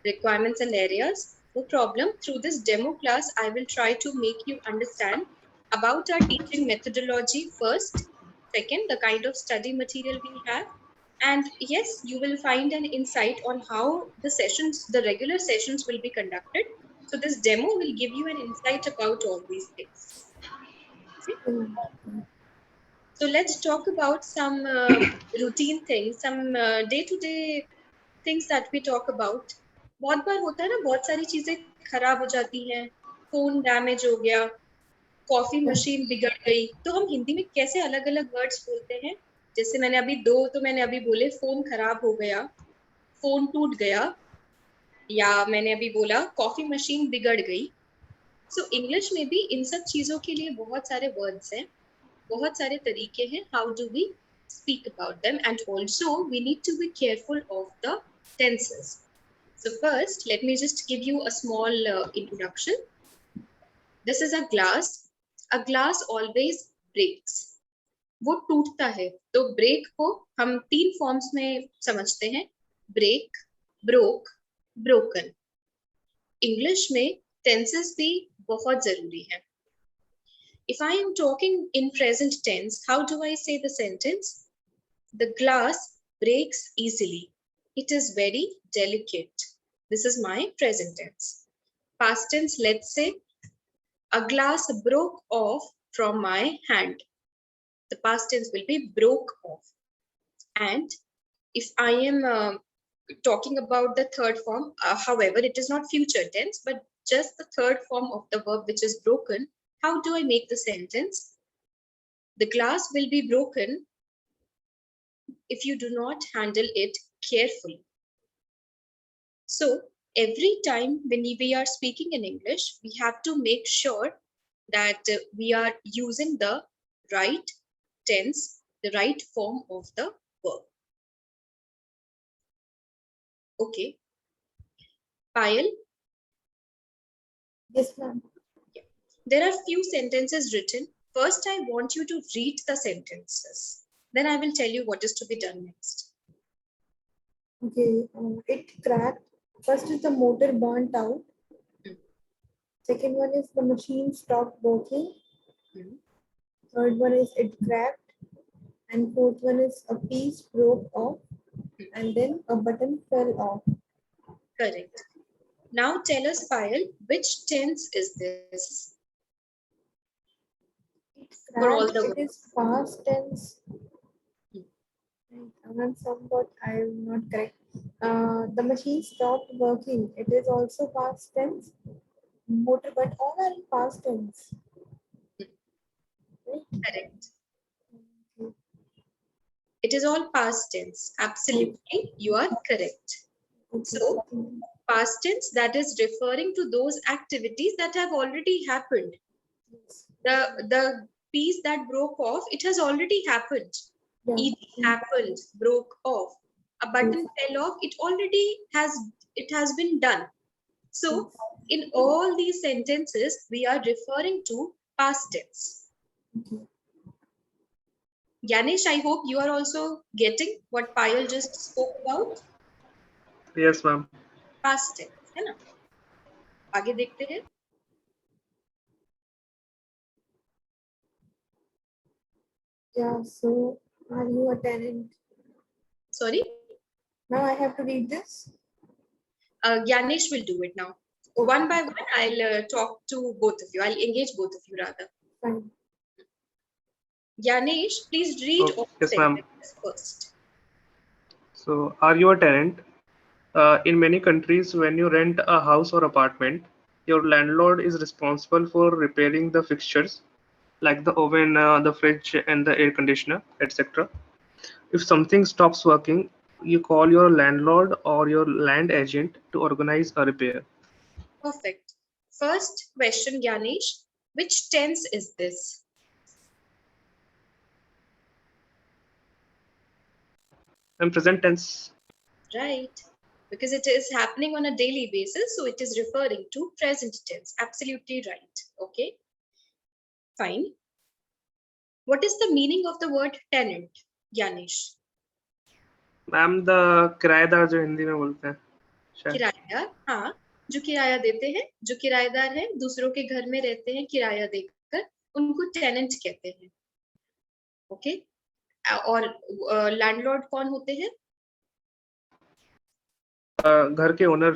requirements and areas. No problem. Through this demo class, I will try to make you understand about our teaching methodology first, second, the kind of study material we have, and yes, you will find an insight on how the regular sessions will be conducted. So this demo will give you an insight about all these things. So let's talk about some routine things, some day-to-day things that we talk about. बहुत बार होता है ना, बहुत सारी चीजें खराब हो जाती हैं, फोन डैमेज हो गया, कॉफी मशीन बिगड़ गई, तो हम हिंदी में कैसे अलग अलग वर्ड्स बोलते हैं? जैसे मैंने अभी बोले, फोन खराब हो गया, फोन टूट गया, या मैंने अभी बोला कॉफी मशीन बिगड़ गई. सो इंग्लिश में भी इन सब चीजों के लिए बहुत सारे वर्ड्स हैं, बहुत सारे तरीके हैं. How do we speak about them, and also we need to be careful of the tenses. So first, let me just give you a small introduction. This is a glass. A glass always breaks. वो टूटता है, तो break को हम तीन forms में समझते हैं: ब्रेक, ब्रोक, ब्रोकन. इंग्लिश में टेंसेस भी बहुत जरूरी है. If I am talking in present tense, how do I say the sentence? The glass breaks easily. It is very delicate. This is my present tense. Past tense, let's say, a glass broke off from my hand. The past tense will be broke off. And if I am talking about the third form, however, it is not future tense, but just the third form of the verb, which is broken. How do I make the sentence? The glass will be broken if you do not handle it carefully. So every time when we are speaking in English, we have to make sure that we are using the right tense, the right form of the verb. Okay. Payal? Yes, ma'am. There are few sentences written. First, I want you to read the sentences. Then I will tell you what is to be done next. Okay, it cracked. First is the motor burnt out. Second one is the machine stopped working. Third one is it cracked. And fourth one is a piece broke off. And then a button fell off. Correct. Now tell us, Payal, which tense is this? For all the it is past tense. I'm somewhat, I'm not correct. The machine stopped working. It is also past tense. Motor, but all are in past tense. Right? Correct. It is all past tense. Absolutely, you are correct. Okay. So, past tense, that is referring to those activities that have already happened. The piece that broke off, it has already happened. Yeah. It happened, broke off. A button fell off, it has been done. So, in all these sentences, we are referring to past tense. Okay. Yanesh, I hope you are also getting what Payal just spoke about. Yes, ma'am. Past tense, है ना? आगे देखते हैं. Yeah. So, are you a tenant? Sorry. Now I have to read this. Yanesh will do it now. One by one, I'll talk to both of you. I'll engage both of you rather. Fine. Yanesh, please read all the Yes, ma'am. sentences first. So, are you a tenant? In many countries, when you rent a house or apartment, your landlord is responsible for repairing the fixtures like the oven, the fridge, and the air conditioner, etc. If something stops working, you call your landlord or your land agent to organize a repair. Perfect. First question, Yanesh. Which tense is this? And present tense. Right. Because it is happening on a daily basis, so it is referring to present tense. Absolutely right. Okay. Fine. What is the meaning of the word tenant, Yanesh? Ma'am the किराएदार जो हिंदी में बोलते हैं. किराएदार, हाँ, जो किराया देते हैं, जो किराएदार हैं, दूसरों के घर में रहते हैं किराया देकर, उनको टेनेंट कहते हैं। ओके, और लैंडलॉर्ड कौन होते हैं? घर के ओनर।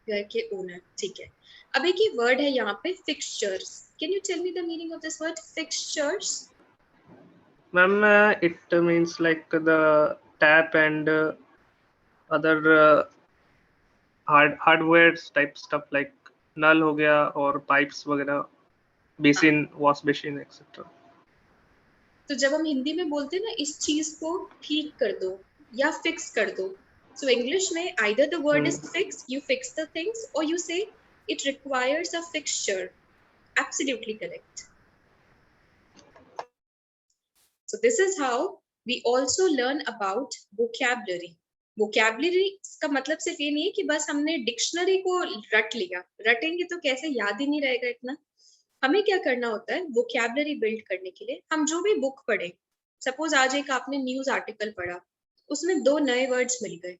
घर के ओनर, ठीक है। अब एक ही वर्ड है यहाँ पे, fixtures. Can you tell me the meaning of this word fixtures? Ma'am, it means like the tap and other hardware type stuff like नल हो गया और पाइप्स वगैरह, बेसिन, वॉश बेसिन एक्सेट्रा। तो जब हम हिंदी में बोलते हैं ना, इस चीज को ठीक कर दो या फिक्स कर दो, सो इंग्लिश में either the word is fix, you fix the things, और यू से it requires a fixture. Absolutely correct. So this is how we also learn about vocabulary. Vocabulary का मतलब सिर्फ ये नहीं है कि बस हमने डिक्शनरी को रट लिया, रटेंगे तो कैसे याद ही नहीं रहेगा इतना। हमें क्या करना होता है vocabulary बिल्ड करने के लिए? हम जो भी बुक पढ़े, सपोज आज एक आपने न्यूज आर्टिकल पढ़ा, उसमें 2 नए वर्ड्स मिल गए।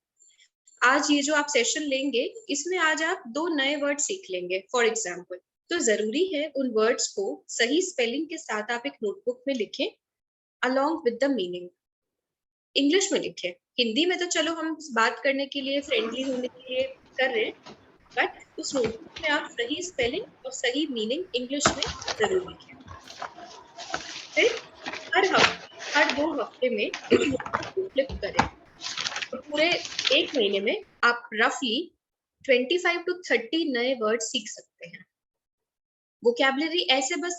आज ये जो आप सेशन लेंगे, इसमें आज आप 2 नए वर्ड सीख लेंगे फॉर एग्जाम्पल। तो जरूरी है उन वर्ड्स को सही स्पेलिंग के साथ आप एक नोटबुक में लिखें along with the meaning। English में लिखे, हिंदी में तो चलो हम बात करने के लिए, फ्रेंडली होने के लिए कर रहे हैं, बट उस नोटबुक में आप सही स्पेलिंग और सही मीनिंग इंग्लिश में जरूर लिखें। फिर हर 2 हफ्ते में इस नोटबुक को फ्लिप करें, तो पूरे 1 महीने में आप रफली 25 to 30 नए वर्ड सीख सकते हैं। वोकैबुलरी ऐसे बस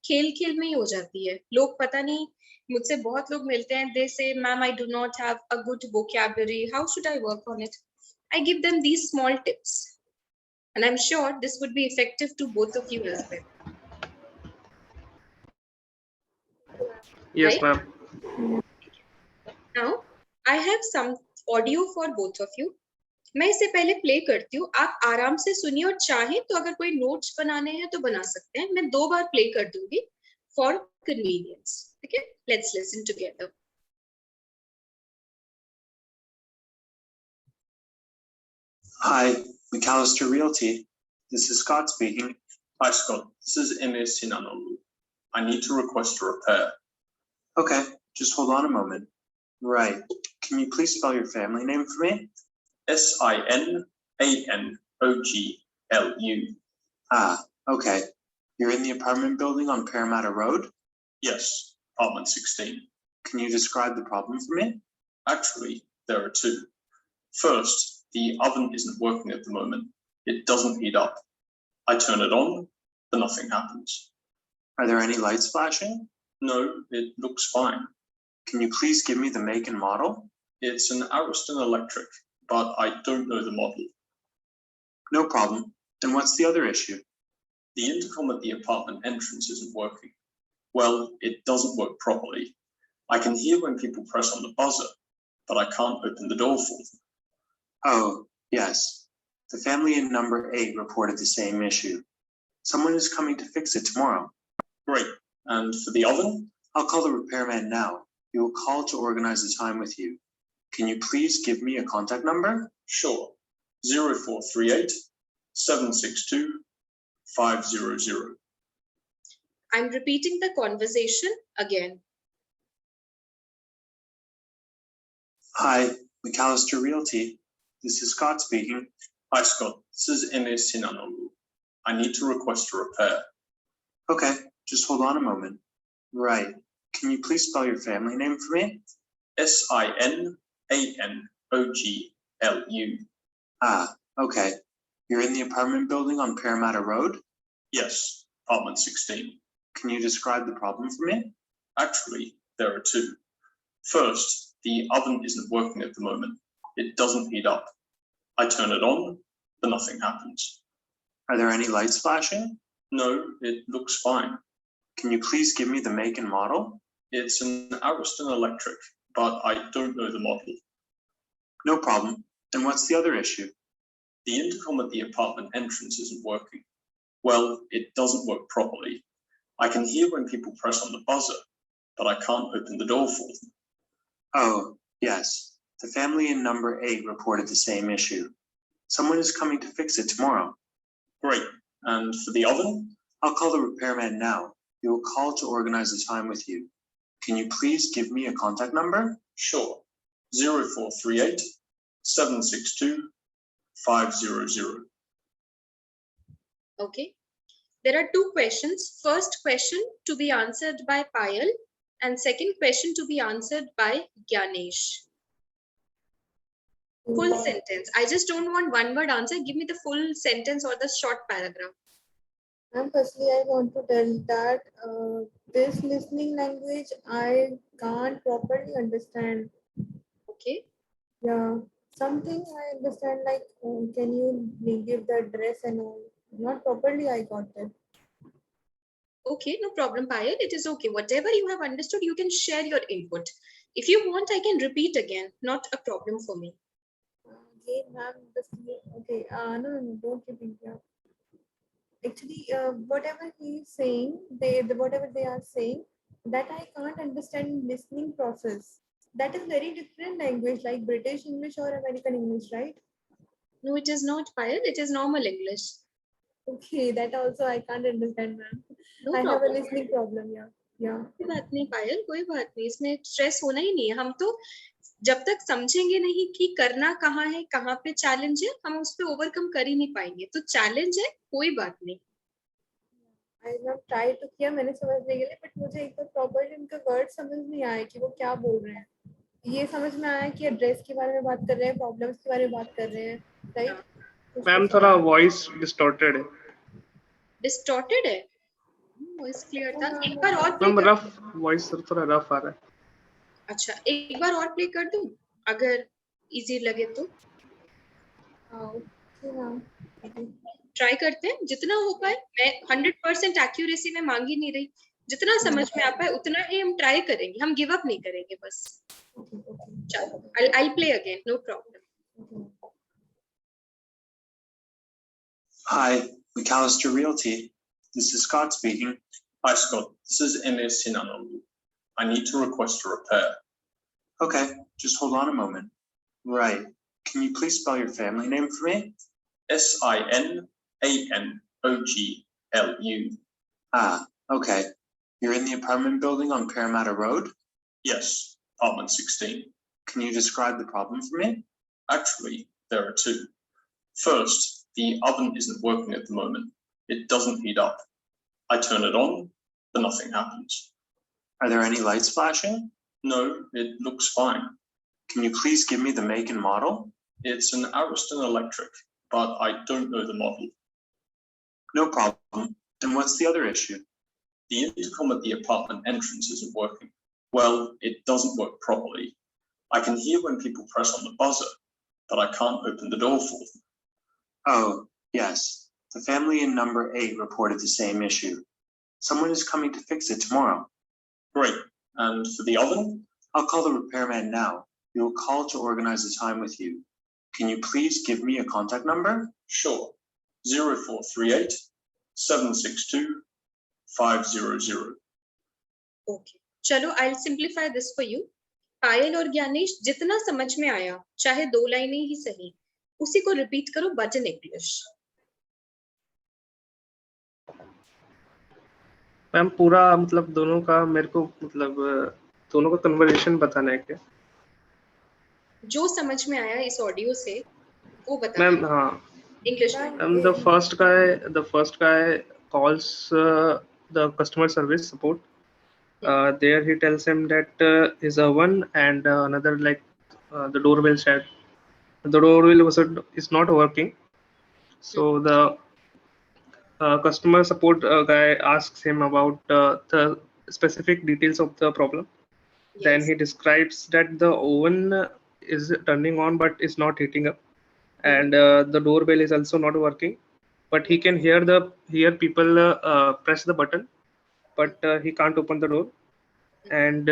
खेल खेल में ही हो जाती है। लोग पता नहीं, मुझसे बहुत लोग मिलते हैं, they say ma'am I do not have a good vocabulary, how should I work on it? I give them these small tips and I am sure this would be effective to both of you as well. Yes, Right? ma'am. Now I have some audio for both of you. मैं इसे पहले play करती हूँ, आप आराम से सुनिए, और चाहें तो अगर कोई नोट्स बनाने हैं तो बना सकते हैं। मैं 2 बार प्ले कर दूंगी फॉर कन्वीनियंस। ठीक है, let's listen together. Hi, McAllister Realty. This is Scott speaking. Hi, Scott. This is MS Sinanolu. I need to request a repair. Okay, just hold on a moment. Right. Can you please spell your family name for me? Sinanoglu. Ah, okay. You're in the apartment building on Parramatta Road? Yes, apartment 16. Can you describe the problem for me? Actually, there are 2. First, the oven isn't working at the moment. It doesn't heat up. I turn it on, but nothing happens. Are there any lights flashing? No, it looks fine. Can you please give me the make and model? It's an Ariston Electric, but I don't know the model. No problem. Then what's the other issue? The intercom at the apartment entrance isn't working. Well, it doesn't work properly. I can hear when people press on the buzzer, but I can't open the door for them. Oh, yes. The family in number 8 reported the same issue. Someone is coming to fix it tomorrow. Great. And for the oven? I'll call the repairman now. He will call to organize a time with you. Can you please give me a contact number? Sure. 0438 762 500. I'm repeating the conversation again. Hi, McAllister Realty. This is Scott speaking. Hi, Scott. This is MS Sinanolu. I need to request a repair. Okay, just hold on a moment. Right. Can you please spell your family name for me? Sinanoglu. Ah, okay. You're in the apartment building on Parramatta Road? Yes, apartment 16. Can you describe the problem for me? Actually, there are 2. First, the oven isn't working at the moment. It doesn't heat up. I turn it on, but nothing happens. Are there any lights flashing? No, it looks fine. Can you please give me the make and model? It's an Ariston Electric, but I don't know the model. No problem. Then what's the other issue? The intercom at the apartment entrance isn't working. Well, it doesn't work properly. I can hear when people press on the buzzer, but I can't open the door for them. Oh, yes. The family in number 8 reported the same issue. Someone is coming to fix it tomorrow. Great. And for the oven? I'll call the repairman now. He will call to organize a time with you. Can you please give me a contact number? Sure. 0438 762 500. Okay. There are two questions. First question to be answered by Payal and second question to be answered by Gyanesh. Full sentence. I just don't want one word answer. Give me the full sentence or the short paragraph. And firstly, I want to tell that this listening language I can't properly understand. Okay. Yeah, something I understand like can you give the address and all. Not properly I got it. Okay, no problem, Payal. It is okay. Whatever you have understood, you can share your input. If you want, I can repeat again. Not a problem for me. Again, ma'am, okay. No, don't repeat. Yeah. Actually, whatever he is saying, whatever they are saying, that I can't understand listening process. That is very different language, like British English or American English, right? No, it is not, Payal. It is normal English. Okay, that also I can't understand, ma'am. No I have a problem. listening problem. Yeah. कोई बात नहीं पायल, कोई बात नहीं, इसमें stress होना ही नहीं है. हम तो जब तक समझेंगे नहीं कि करना कहाँ है, कहाँ पे चैलेंज है, हम उस पे ओवरकम कर ही नहीं पाएंगे. तो चैलेंज है, कोई बात नहीं. I have tried to किया मैंने समझने के लिए, बट मुझे एक तो प्रॉपर्ली उनका वर्ड समझ नहीं आया कि वो क्या बोल रहे हैं. ये समझ में आया कि एड्रेस के बारे में बात कर रहे हैं, प्रॉब्लम्स के बारे में बात कर रहे हैं, राइट? मैम थोड़ा वॉइस डिस्टॉर्टेड है. डिस्टॉर्टेड है? वॉइस क्लियर था. एक बार और प्ले मैम कर. रफ वॉइस थोड़ा रफ आ रहा है. अच्छा, एक बार और प्ले कर दूं अगर इजी लगे तो. ट्राई करते हैं जितना हो पाए. मैं 100% एक्यूरेसी में मांग ही नहीं रही. जितना समझ में आ पाए उतना ही हम ट्राई करेंगे. हम गिव अप नहीं करेंगे बस. चलो, I'll play again. No problem. Hi, McAllister Realty. This is Scott speaking. Hi, Scott. This is MS Sinanolu. I need to request a repair. Okay, just hold on a moment. Right. Can you please spell your family name for me? SINANOGLU. Ah, okay. You're in the apartment building on Parramatta Road? Yes, apartment 16. Can you describe the problem for me? Actually, there are two. First, the oven isn't working at the moment. It doesn't heat up. I turn it on, but nothing happens. Are there any lights flashing? No, it looks fine. Can you please give me the make and model? It's an Ariston Electric, but I don't know the model. No problem. And what's the other issue? The intercom at the apartment entrance isn't working. Well, it doesn't work properly. I can hear when people press on the buzzer, but I can't open the door for them. Oh, yes. The family in number 8 reported the same issue. Someone is coming to fix it tomorrow. Great. And for the oven? I'll call the repairman now. He will call to organize a time with you. Can you please give me a contact number? Sure. 0438 762 500. Okay. चलो, I'll simplify this for you. पायल और ज्ञानेश, जितना समझ में आया, चाहे 2 लाइनें ही सही, उसी को रिपीट करो बट इन इंग्लिश. मैम पूरा मतलब दोनों का मेरे को मतलब दोनों का कन्वर्सेशन बताना है क्या? जो समझ में आया इस ऑडियो से वो बताना. मैम हाँ. इंग्लिश में. Ma'am the first guy calls the customer service support. There he tells him that his oven and another like the doorbell said the doorbell is not working. So the customer support guy asks him about the specific details of the problem. Yes. Then he describes that the oven is turning on but is not heating up, and the doorbell is also not working. But he can hear people press the button, but he can't open the door. And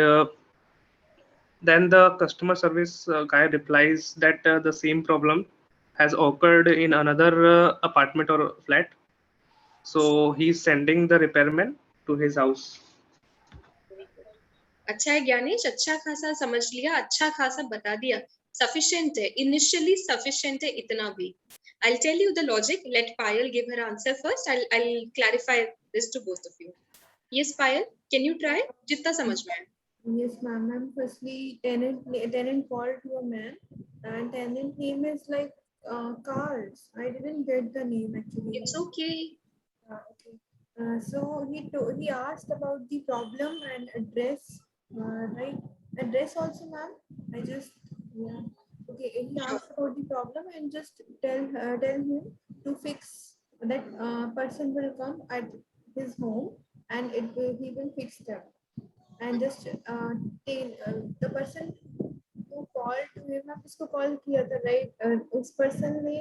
then the customer service guy replies that the same problem has occurred in another apartment or flat. So he's sending the repairman to his house. अच्छा है ज्ञानेश, अच्छा खासा समझ लिया, अच्छा खासा बता दिया. सफिशिएंट है, इनिशियली सफिशिएंट है इतना भी. I'll tell you the logic. Let Payal give her answer first. I'll clarify this to both of you. Yes, Payal, can you try? जितना समझ में आए. Yes, ma'am. Ma'am, firstly, tenant called to a man, and tenant name is like Cars. I didn't get the name actually. It's okay. Okay. So he asked about the problem and address, right? Address also, ma'am. I just yeah. Okay. He asked about the problem and just tell him to fix that. Person will come at his home and he will fix them. And just tell the person who called to him, आप इसको call किया था, right? उस person ने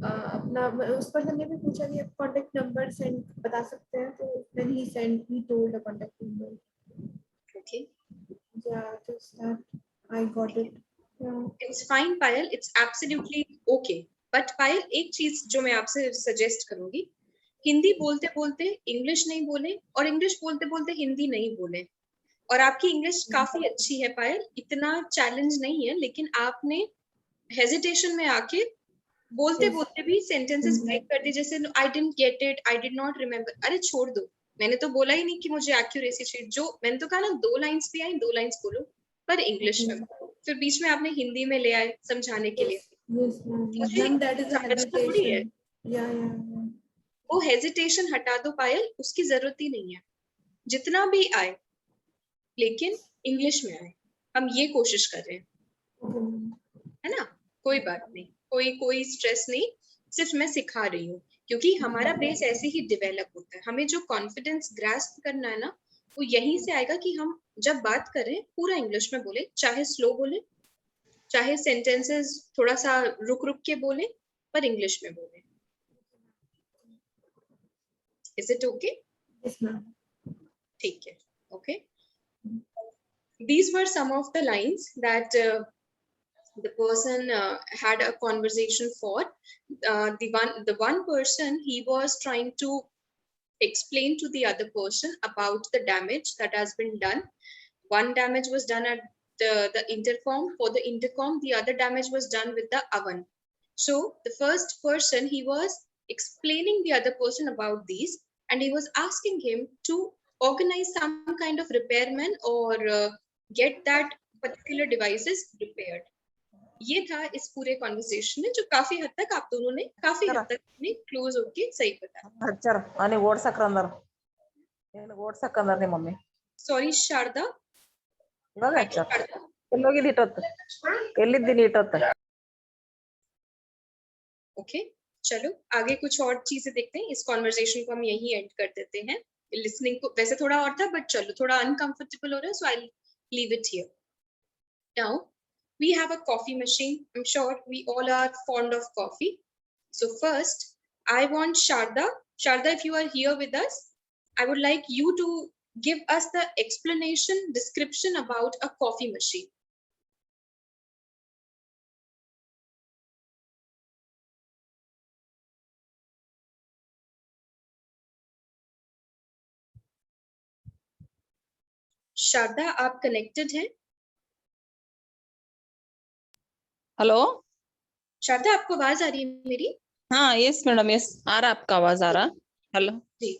अपना उस person ने भी पूछा कि आप कॉन्टेक्ट नंबर सेंड बता सकते हैं, तो then he told the contact number. Okay. Yeah, just that I got it. Yeah. It's fine, Payal. It's absolutely okay. But Payal, एक चीज जो मैं आपसे सजेस्ट करूंगी, हिंदी बोलते बोलते इंग्लिश नहीं बोले और इंग्लिश बोलते बोलते हिंदी नहीं बोले. और आपकी इंग्लिश काफी अच्छी है पायल, इतना चैलेंज नहीं है, लेकिन आपने हेजिटेशन में आके बोलते बोलते भी सेंटेंसेस ब्रेक कर दिए, जैसे I didn't get it, I did not remember. अरे छोड़ दो, मैंने तो बोला ही नहीं कि मुझे एक्यूरेसी चाहिए. जो मैंने तो कहा ना 2 लाइंस भी आई, 2 लाइंस बोलो पर इंग्लिश में. फिर बीच में आपने हिंदी में ले आए समझाने के लिए. Yes, ma'am. मुझे Ma'am, that is a समझना थोड़ी है. hesitation. Yeah. वो हेजिटेशन हटा दो पायल, उसकी जरूरत ही नहीं है. जितना भी आए लेकिन इंग्लिश में आए, हम ये कोशिश कर रहे हैं. Okay, ma'am. है ना? कोई बात नहीं, कोई स्ट्रेस नहीं, सिर्फ मैं सिखा रही हूँ, क्योंकि हमारा बेस ऐसे ही डेवलप होता है. हमें जो कॉन्फिडेंस ग्रास्प करना है ना, वो यहीं से आएगा कि हम जब बात करें पूरा इंग्लिश में बोले, चाहे स्लो बोले, चाहे सेंटेंसेस थोड़ा सा रुक रुक के बोले, पर इंग्लिश में बोले. Is it okay? Yes, ma'am. ठीक है. Okay. These were some of the lines that the person had a conversation for. The one person, he was trying to explain to the other person about the damage that has been done. One damage was done at the intercom. For the intercom, the other damage was done with the oven. So the first person, he was explaining the other person about these, and he was asking him to organize some kind of repairman or get that particular devices repaired. ये था इस पूरे conversation में, जो काफी हद तक आप दोनों ने काफी हद तक क्लोज होके सही बताया. अच्छा आणि ಓಡ್ಸಕ್ರಂದರ್ ಏನು ಓಡ್ಸಕ್ರಂದರ್ ನಿಮ್ಮ ಮಮ್ಮಿ. सॉरी शारदा. ಇವಾಗ ಅಚ್ಚ ಎಲ್ಲೋಗಿದ್ದು ಇಟ್ಟೊತ್ತು, ಎಲ್ಲಿದ್ದೀನಿ ಇಟ್ಟೊತ್ತು. ओके, चलो आगे कुछ और चीजें देखते हैं. इस कॉन्वर्सेशन को हम यही एंड कर देते हैं. लिसनिंग को वैसे थोड़ा और था, बट चलो थोड़ा अनकंफर्टेबल हो रहा है, सो आई leave it here. Now we have a coffee machine. I'm sure we all are fond of coffee. So first I want Sharda, if you are here with us, I would like you to give us the explanation, description about a coffee machine. Sharda, आप connected हैं? Hello Sharda, आपको आवाज आ रही है मेरी? हाँ yes madam, yes आ रहा, आपका आवाज आ रहा. हेलो जी.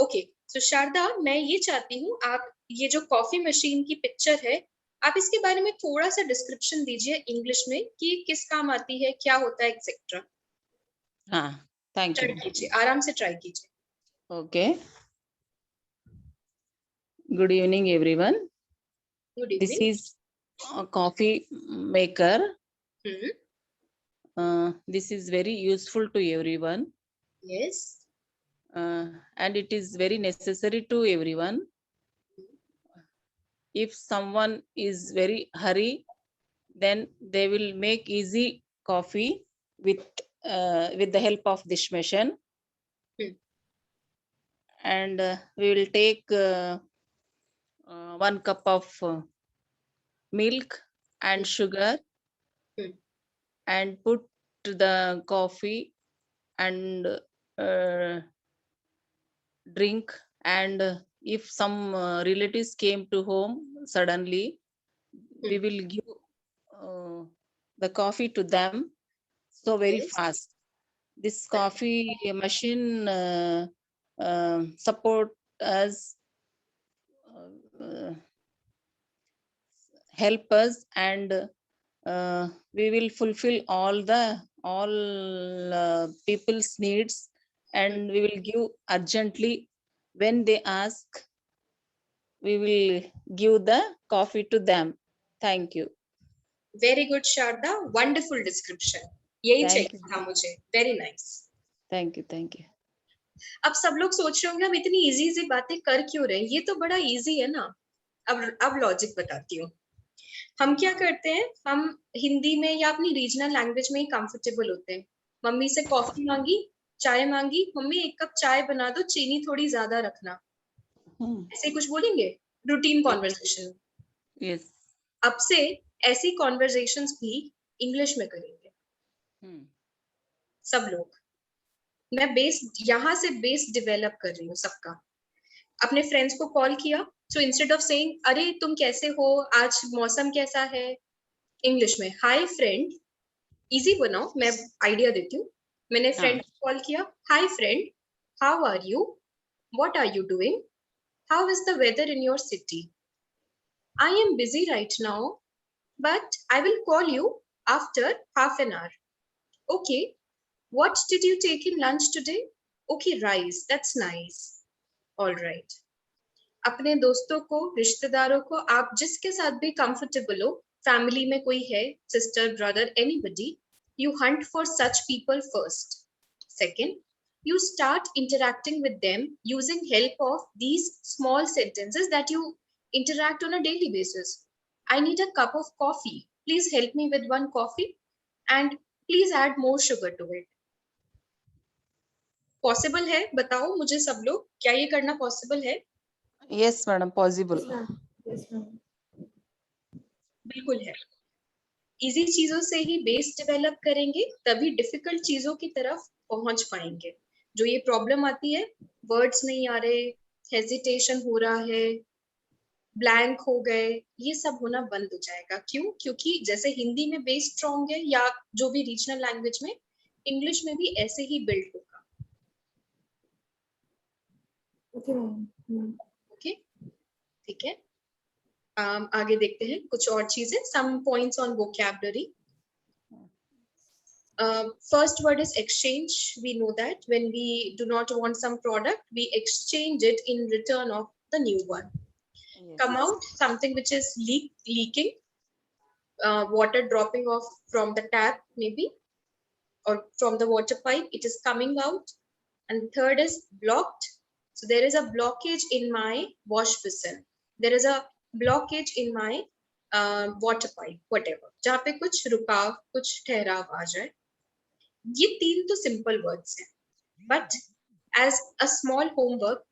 ओके, सो शारदा, मैं ये चाहती हूँ आप ये जो कॉफी मशीन की पिक्चर है, आप इसके बारे में थोड़ा सा डिस्क्रिप्शन दीजिए इंग्लिश में कि किस काम आती है, क्या होता है, एक्सेट्रा. हाँ थैंक यू. ट्राई कीजिए, आराम से ट्राई कीजिए. Okay, good evening everyone. Good this evening. Is coffee maker. Hmm. This is very useful to everyone. Yes. And it is very necessary to everyone. If someone is very hurry, then they will make easy coffee with the help of this machine. And we will take 1 cup of milk and sugar and put the coffee and drink. And if some relatives came to home suddenly, we will give the coffee to them so very Yes. fast. this coffee machine support us, help us, and we will fulfill all people's needs, and we will give urgently when they ask. We will give the coffee to them. Thank you. Very good, Sharda. Wonderful description. यही Thank चाहिए you. था मुझे. Very nice. Thank you. Thank you. अब सब लोग सोच रहे होंगे हम इतनी इजी इजी बातें कर क्यों रहे हैं, ये तो बड़ा इजी है ना. अब लॉजिक बताती हूँ. हम क्या करते हैं, हम हिंदी में या अपनी रीजनल लैंग्वेज में ही कंफर्टेबल होते हैं. मम्मी से कॉफी मांगी, चाय मांगी, मम्मी 1 कप चाय बना दो, चीनी थोड़ी ज्यादा रखना, ऐसे कुछ बोलेंगे रूटीन कॉन्वर्सेशन. Yes. अब से ऐसी कॉन्वर्सेशंस भी इंग्लिश में करेंगे सब लोग. मैं बेस यहाँ से बेस डेवलप कर रही हूँ सबका. अपने फ्रेंड्स को कॉल किया, सो इंस्टेड ऑफ सेइंग अरे तुम कैसे हो, आज मौसम कैसा है, इंग्लिश में हाय फ्रेंड. इजी बनाओ, मैं आइडिया देती हूँ. मैंने फ्रेंड को कॉल किया, hi friend, how are you, what are you doing, how is the weather in your city, I am busy right now but I will call you after half an hour. Okay, what did you take in lunch today? Okay, rice, that's nice. All right. अपने दोस्तों को, रिश्तेदारों को, आप जिसके साथ भी comfortable हो, फैमिली में कोई है, sister, brother, anybody, you hunt for such people first. Second, you start interacting with them using help of these small sentences that you interact on a daily basis. I need a cup of coffee. Please help me with 1 coffee and please add more sugar to it. Possible है? बताओ मुझे सब लोग, क्या ये करना possible है? Yes, madam, possible. Yes, ma'am. बिल्कुल है. इजी चीजों से ही बेस डेवलप करेंगे, तभी डिफिकल्ट चीजों की तरफ पहुंच पाएंगे. जो ये प्रॉब्लम आती है, वर्ड्स नहीं आ रहे, हेजिटेशन हो रहा है, ब्लैंक हो गए, ये सब होना बंद हो जाएगा. क्यों? क्योंकि जैसे हिंदी में बेस स्ट्रॉन्ग है, या जो भी रीजनल लैंग्वेज में, इंग्लिश में भी ऐसे ही बिल्ड होगा. Okay, ma'am. ओके, ठीक है. आगे देखते हैं कुछ और चीजें. Some points on vocabulary. First word is exchange. We know that when we do not want some product, we exchange it in return of the new one. Yes. Come out, something which is leaking, water dropping off from the tap maybe, or from the water pipe, it is coming out. And third is blocked. So there is a blockage in my wash basin, there is a blockage in my water pipe, whatever, जहाँ पे कुछ रुकाव, कुछ ठहराव आ जाए. ये 3 तो simple words हैं, but as a small homework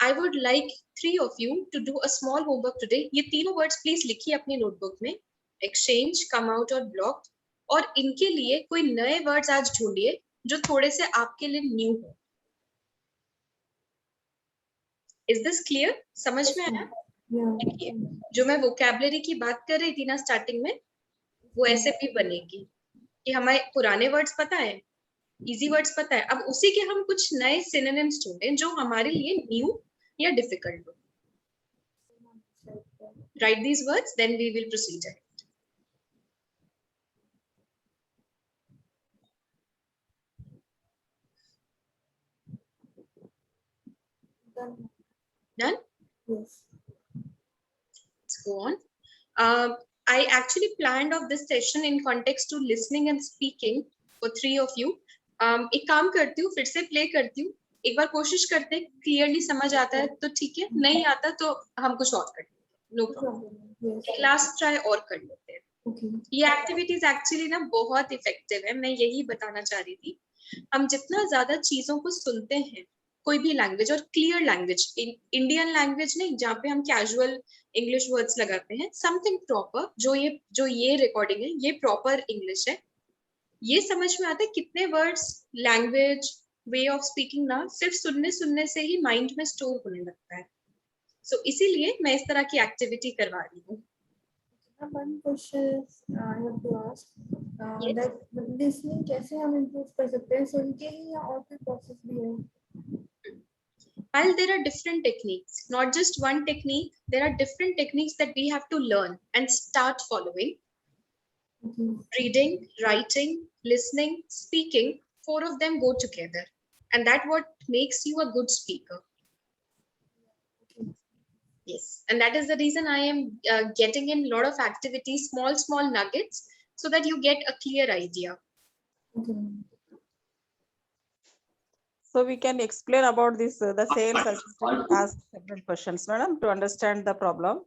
I would like 3 of you to do a small homework today. ये तीनों words please लिखिए अपनी notebook में, exchange, come out और blocked. और इनके लिए कोई नए words आज ढूंढिए जो थोड़े से आपके लिए new हो. Is this clear? समझ में आया? Yeah. जो मैं vocabulary की बात कर रही थी ना स्टार्टिंग में, वो ऐसे भी बनेगी कि हमें पुराने वर्ड्स पता है, इजी वर्ड्स पता है, अब उसी के हम कुछ नए सिनोनिम्स ढूंढें जो हमारे लिए न्यू या डिफिकल्ट हो. Write these words, then we will proceed ahead. Done? Yes. Let's go on. I actually planned of this session in context to listening and speaking for 3 of you. एक काम करती हूँ, फिर से प्ले करती हूँ, एक बार कोशिश करते हैं, क्लियरली समझ आता है तो ठीक है, नहीं आता तो हम कुछ और कर लेते हैं, नो प्रॉब्लम. एक लास्ट ट्राई और कर लेते हैं. Okay. ये एक्टिविटीज एक्चुअली ना बहुत इफेक्टिव है, मैं यही बताना चाह रही थी. हम जितना ज्यादा चीजों को सुनते हैं, कोई भी लैंग्वेज, और क्लियर लैंग्वेज, इंडियन लैंग्वेज नहीं जहाँ पे हम कैजुअल इंग्लिश वर्ड्स लगाते हैं, समथिंग प्रॉपर, जो ये रिकॉर्डिंग है ये प्रॉपर इंग्लिश है. ये समझ में आता है कितने words, language, way of speaking ना सिर्फ सुनने से ही माइंड में स्टोर होने लगता है. सो इसीलिए मैं इस तरह की एक्टिविटी करवा रही हूँ. One question I have to ask Yes. that listening कैसे हम improve कर सकते हैं? सुन के ही या और कोई process भी है? While there are different techniques, not just one technique, there are different techniques that we have to learn and start following. Okay. Reading, writing, listening, speaking, 4 of them go together. And that's what makes you a good speaker. Yes. And that is the reason I am getting in a lot of activities, small nuggets, so that you get a clear idea. Okay. So we can explain about this, the sales I- assistant asked several questions, madam, to understand the problem.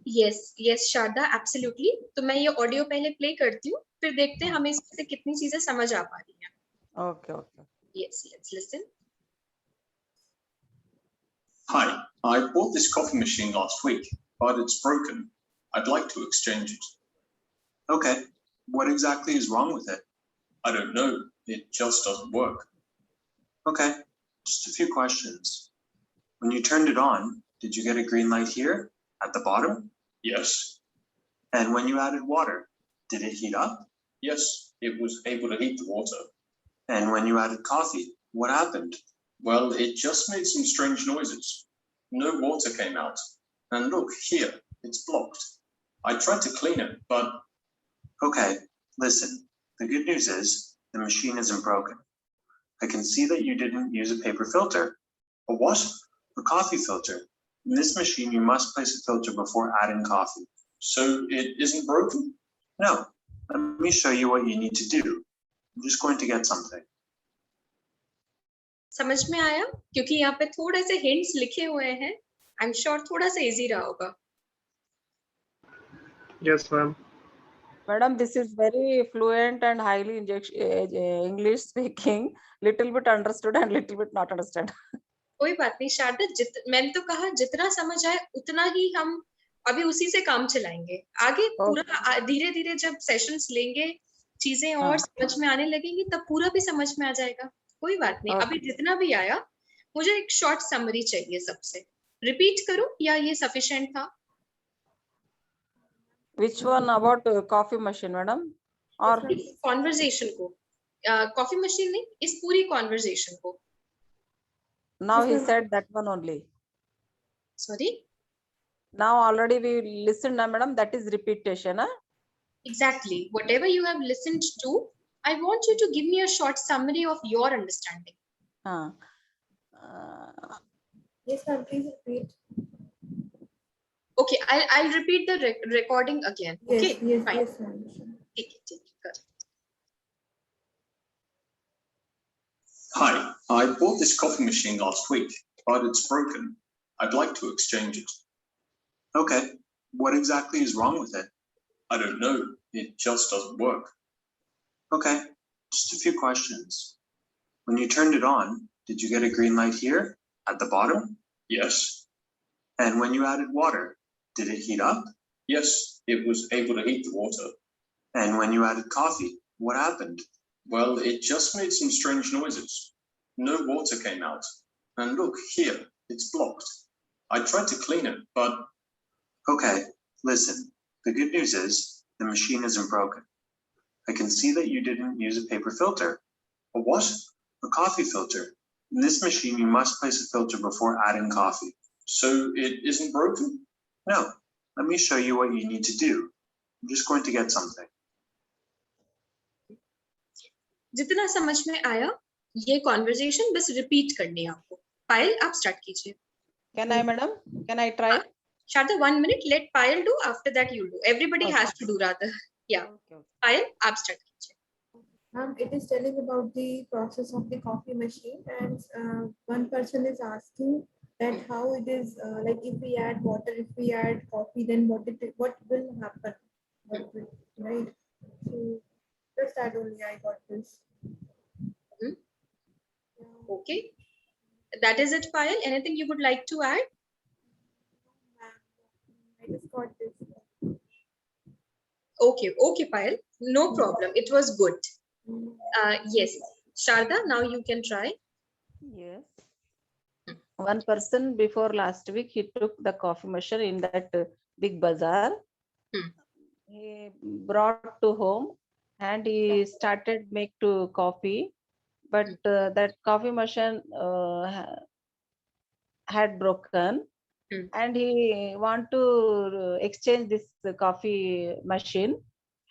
Yes, Sharda, absolutely. तो मैं ये audio पहले play करती हूँ, फिर देखते हैं हमें इससे कितनी चीजें समझ आ पा रही हैं. Okay, okay. Yes, let's listen. Hi, I bought this coffee machine last week, but it's broken. I'd like to exchange it. Okay, what exactly is wrong with it? I don't know. It just doesn't work. Okay, just a few questions. When you turned it on, did you get a green light here at the bottom? Yes, And when you added water, did it heat up? yes, it was able to heat the water. And when you added coffee, what happened? Well, it just made some strange noises. No water came out. And look, here, it's blocked. I tried to clean it, but Okay, listen, the good news is the machine isn't broken. I can see that you didn't use a paper filter. a what? A coffee filter. In this machine, you must place a filter before adding coffee. So it isn't broken? No, let me show you what you need to do. I'm just going to get something. समझ में आया? क्योंकि यहाँ पे थोड़े से hints लिखे हुए हैं. I'm sure थोड़ा सा easy रहा होगा. Yes, ma'am. Madam, this is very fluent and highly English speaking, little bit understood and little bit not understand. कोई बात नहीं शारदा, मैंने तो कहा जितना समझ आए उतना ही हम अभी उसी से काम चलाएंगे. आगे पूरा धीरे धीरे जब सेशंस लेंगे, चीजें और समझ में आने लगेंगी, तब पूरा भी समझ में आ जाएगा. कोई बात नहीं. अभी जितना भी आया, मुझे एक शॉर्ट समरी चाहिए सबसे. रिपीट करूं या ये सफिशिएंट था? Which one about coffee machine, madam? Or conversation को, कॉफी मशीन नहीं, इस पूरी कॉन्वर्जेशन को. now he said that one only. Sorry? Now already we listened, madam, that is repetition. Huh? Exactly. Whatever you have listened to, I want you to give me a short summary of your understanding. Yes, ma'am, please repeat. Okay, I'll repeat the recording again. Yes, Okay, yes, fine. yes, ma'am. Take it, good. Hi, I bought this coffee machine last week, but it's broken. I'd like to exchange it. Okay, what exactly is wrong with it? I don't know. It just doesn't work. Okay, just a few questions. When you turned it on, did you get a green light here at the bottom? Yes, And when you added water, did it heat up? yes, it was able to heat the water. And when you added coffee, what happened? Well, it just made some strange noises. No water came out. And look, here, it's blocked. I tried to clean it, but Okay, listen, the good news is the machine isn't broken. I can see that you didn't use a paper filter. a what? A coffee filter. In this machine, you must place a filter before adding coffee. So it isn't broken? No, let me show you what you need to do. I'm just going to get something. जितना समझ में आया, ये conversation बस repeat करनी है आपको. पायल, आप स्टार्ट कीजिए. Can I, madam? Can I try? Sharda, 1 minute. Let Payal do. After that, you do. Everybody Okay. has to do rather. Yeah. Okay. Payal, आप start कीजिए. It is telling about the process of the coffee machine, and one person is asking that how it is like if we add water, if we add coffee, then what will happen? What will, right? So just that only I got this. Mhm. Okay. That is it, Payal. Anything you would like to add? I just got this. Okay, Payal. No problem. It was good. Yes. Sharda, now you can try. Yes. One person before last week, he took the coffee machine in that big bazaar He brought to home and he started make to coffee, but that coffee machine had broken, and he want to exchange this coffee machine,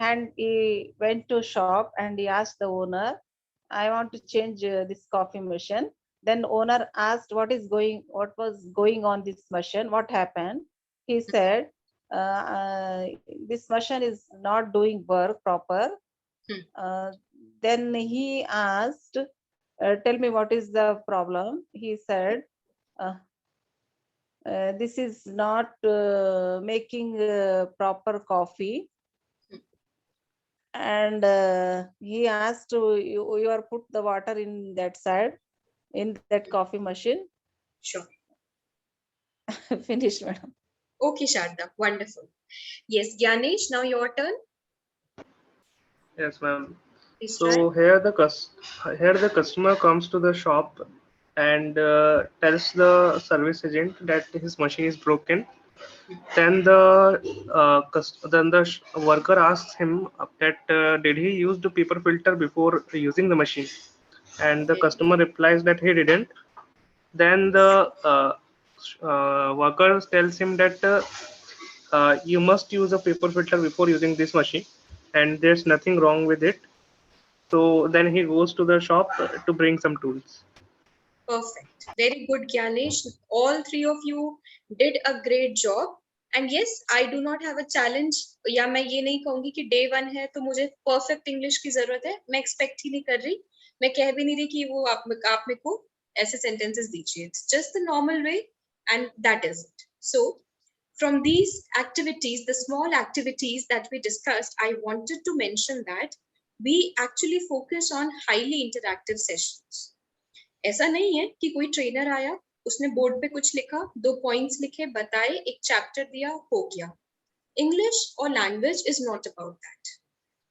and he went to shop and he asked the owner, I want to change this coffee machine. Then owner asked what was going on this machine, what happened. He said, this machine is not doing work proper. Then he asked, tell me what is the problem. He said, this is not making proper coffee. And he asked, you are put the water in that side, in that coffee machine. Sure. Finished, madam. Okay, Sharda, wonderful. Yes, Gyanesh, now your turn. Yes, ma'am. Please So try. here the customer comes to the shop and tells the service agent that his machine is broken. Then the worker asks him that did he use the paper filter before using the machine, and the customer replies that he didn't. Then the worker tells him that you must use a paper filter before using this machine, and there's nothing wrong with it. So then he goes to the shop to bring some tools. Perfect. Very good, Gyanesh. All three of you did a great job. And yes, I do not have a challenge. या मैं ये नहीं कहूंगी कि day 1 है तो मुझे perfect English की जरूरत है. मैं expect ही नहीं कर रही. मैं कह भी नहीं रही कि वो आप मेरे को ऐसे sentences दीजिए. It's just the normal way, and that is it. So, from these activities, the small activities that we discussed, I wanted to mention that we actually focus on highly interactive sessions. ऐसा नहीं है कि कोई trainer आया, उसने board पे कुछ लिखा, 2 पॉइंट्स लिखे, बताए, एक चैप्टर दिया, हो गया. English or language is not about that.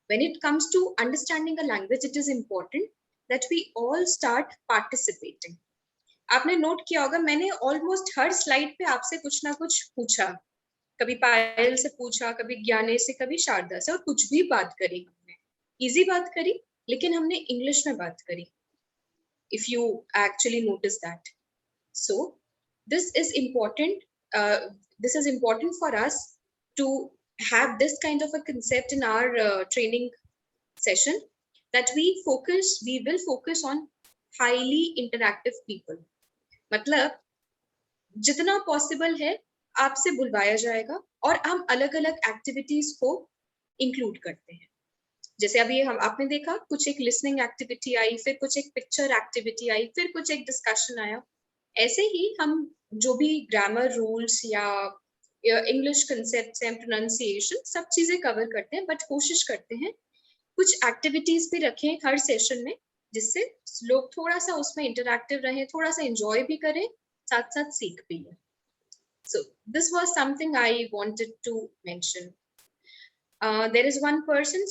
When it comes to understanding a language, it is important that we all start participating. आपने नोट किया होगा, मैंने ऑलमोस्ट हर स्लाइड पे आपसे कुछ ना कुछ पूछा. कभी पायल से पूछा, कभी ज्ञाने से, कभी शारदा से, और कुछ भी बात करी हमने. इजी बात करी, लेकिन हमने इंग्लिश में बात करी. If you actually notice that. So this is important. This is important for us to have this kind of a concept in our training session, that we will focus on highly interactive people. मतलब जितना possible है आपसे बुलवाया जाएगा और हम अलग-अलग activities को include करते हैं. जैसे अभी हम आपने देखा, कुछ एक लिसनिंग एक्टिविटी आई, फिर कुछ एक पिक्चर एक्टिविटी आई, फिर कुछ एक डिस्कशन आया. ऐसे ही हम जो भी ग्रामर रूल्स या इंग्लिश कंसेप्ट्स एंड प्रोनाउंसिएशन, सब चीजें कवर करते हैं, बट कोशिश करते हैं कुछ एक्टिविटीज भी रखें हर सेशन में, जिससे लोग थोड़ा सा उसमें इंटरैक्टिव रहें, थोड़ा सा एंजॉय भी करें, साथ साथ सीख भी लें. So this was something I wanted to mention. There is one person